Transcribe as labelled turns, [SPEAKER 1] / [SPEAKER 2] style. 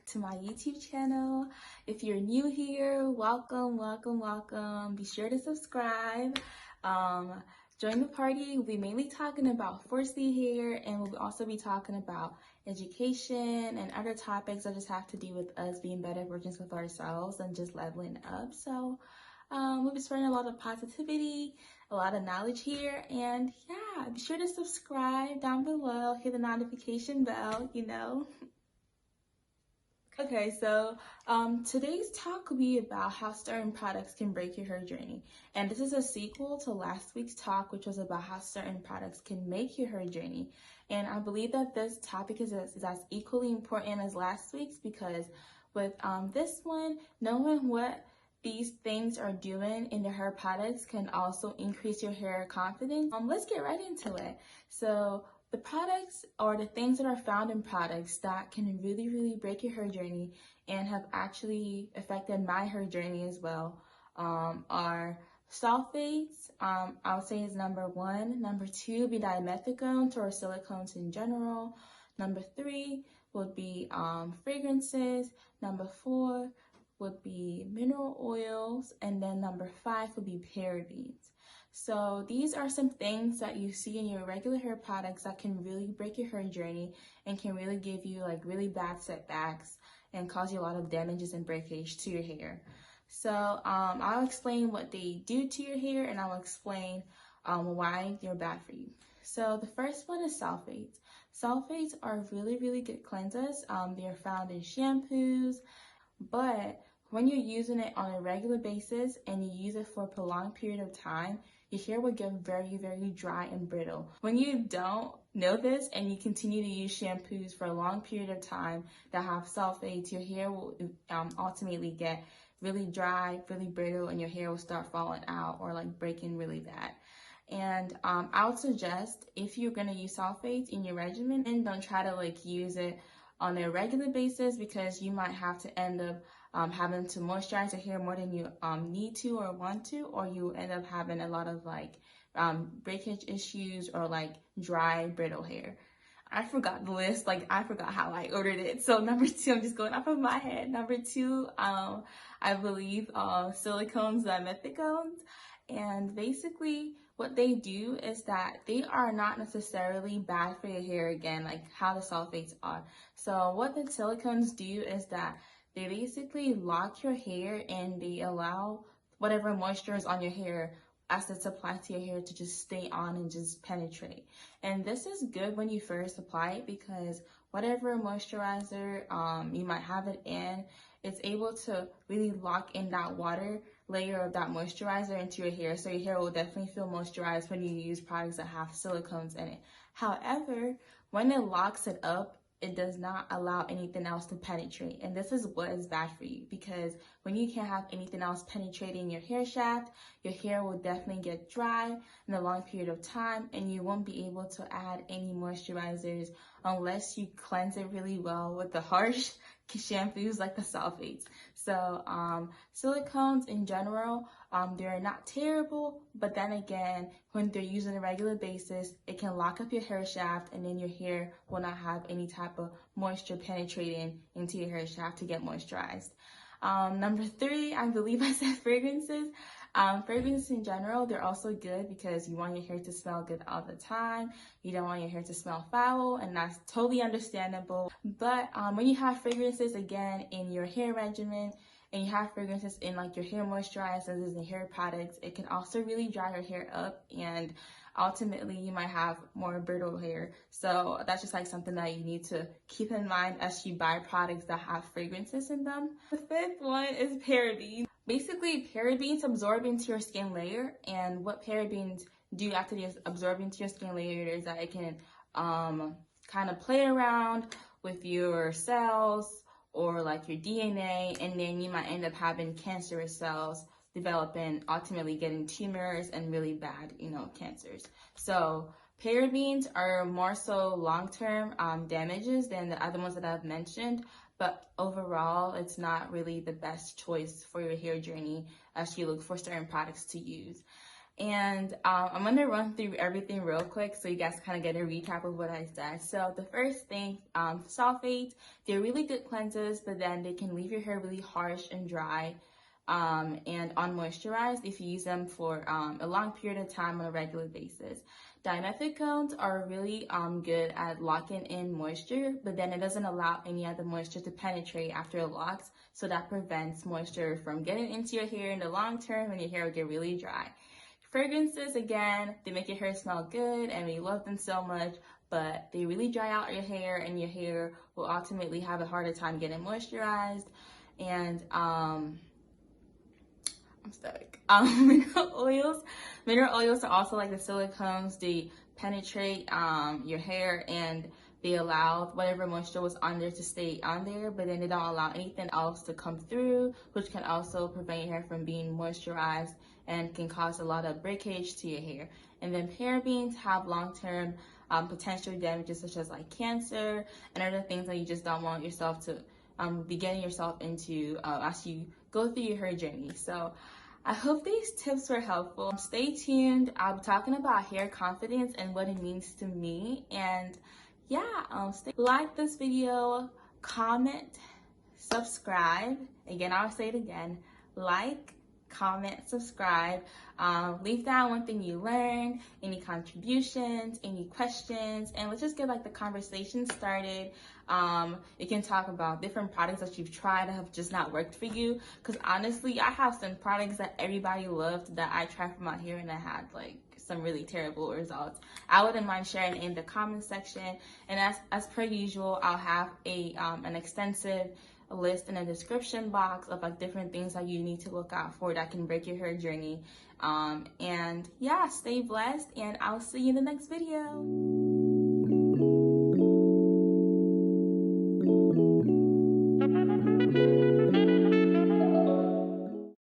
[SPEAKER 1] to my YouTube channel. If you're new here, welcome. Be sure to subscribe. Join the party. We'll be mainly talking about 4C hair, and we'll also be talking about education and other topics that just have to do with us being better versions of ourselves and just leveling up. So we'll be spreading a lot of positivity, a lot of knowledge here, and yeah, be sure to subscribe down below, hit the notification bell, Okay, so today's talk will be about how certain products can break your hair journey. And this is a sequel to last week's talk, which was about how certain products can make your hair journey. And I believe that this topic is as equally important as last week's, because with this one, knowing what these things are doing in the hair products can also increase your hair confidence. Let's get right into it. So the products or the things that are found in products that can really break your hair journey and have actually affected my hair journey as well are sulfates. I would say is number 1. Number 2 would be dimethicones or silicones in general. Number 3 would be fragrances. Number 4 would be mineral oils, and then number 5 would be parabens. So these are some things that you see in your regular hair products that can really break your hair journey and can really give you like really bad setbacks and cause you a lot of damages and breakage to your hair. So I'll explain what they do to your hair, and I'll explain why they're bad for you. So the first one is sulfates. Sulfates are really good cleansers. They are found in shampoos, but when you're using it on a regular basis and you use it for a prolonged period of time, your hair will get very dry and brittle. When you don't know this and you continue to use shampoos for a long period of time that have sulfates, your hair will ultimately get really dry, really brittle, and your hair will start falling out or like breaking really bad. And I would suggest, if you're going to use sulfates in your regimen, then don't try to like use it on a regular basis, because you might have to end up having to moisturize your hair more than you need to or want to, or you end up having a lot of like breakage issues or like dry, brittle hair. I forgot the list, like I forgot how I ordered it. So number 2, I'm just going off of my head. Number 2, I believe silicones, dimethicones. And basically what they do is that they are not necessarily bad for your hair, again, like how the sulfates are. So what the silicones do is that they basically lock your hair and they allow whatever moisture is on your hair as it's applied to your hair to just stay on and just penetrate. And this is good when you first apply it, because whatever moisturizer you might have it in, it's able to really lock in that water layer of that moisturizer into your hair, so your hair will definitely feel moisturized when you use products that have silicones in it. However, when it locks it up, it does not allow anything else to penetrate, and this is what is bad for you, because when you can't have anything else penetrating your hair shaft, your hair will definitely get dry in a long period of time, and you won't be able to add any moisturizers unless you cleanse it really well with the harsh shampoos like the sulfates. So silicones in general, they're not terrible, but then again, when they're used on a regular basis, it can lock up your hair shaft, and then your hair will not have any type of moisture penetrating into your hair shaft to get moisturized. Number 3, I believe I said fragrances. Fragrances in general, they're also good because you want your hair to smell good all the time. You don't want your hair to smell foul, and that's totally understandable. But when you have fragrances, again, in your hair regimen, and you have fragrances in like your hair moisturizers and hair products, it can also really dry your hair up, and ultimately you might have more brittle hair. So that's just like something that you need to keep in mind as you buy products that have fragrances in them. The 5th one is parabens. Basically, parabens absorb into your skin layer, and what parabens do after they absorb into your skin layer is that it can kind of play around with your cells or like your DNA, and then you might end up having cancerous cells develop and ultimately getting tumors and really bad, cancers. So parabens are more so long-term damages than the other ones that I've mentioned, but overall, it's not really the best choice for your hair journey as you look for certain products to use. And I'm gonna run through everything real quick so you guys kind of get a recap of what I said. So the first thing, sulfates, they're really good cleansers, but then they can leave your hair really harsh and dry and unmoisturized if you use them for a long period of time on a regular basis. Dimethicone are really good at locking in moisture, but then it doesn't allow any of the moisture to penetrate after it locks, so that prevents moisture from getting into your hair in the long term, and your hair will get really dry. Fragrances, again, they make your hair smell good and we love them so much, but they really dry out your hair and your hair will ultimately have a harder time getting moisturized. And I'm stuck. Mineral oils are also like the silicones. They penetrate your hair and they allow whatever moisture was on there to stay on there, but then they don't allow anything else to come through, which can also prevent your hair from being moisturized and can cause a lot of breakage to your hair. And then parabens have long-term potential damages such as like cancer and other things that you just don't want yourself to be getting yourself into as you go through your hair journey. So I hope these tips were helpful. Stay tuned. I'll be talking about hair confidence and what it means to me. And yeah, like this video, comment, subscribe. Again, I'll say it again. Like, comment, subscribe. Leave down one thing you learned, any contributions, any questions, and let's just get like the conversation started. You can talk about different products that you've tried that have just not worked for you, because honestly, I have some products that everybody loved that I tried for my hair and I had like some really terrible results. I wouldn't mind sharing in the comment section, and as per usual, I'll have an extensive list in the description box of like different things that you need to look out for that can break your hair journey. And yeah, stay blessed, and I'll see you in the next video.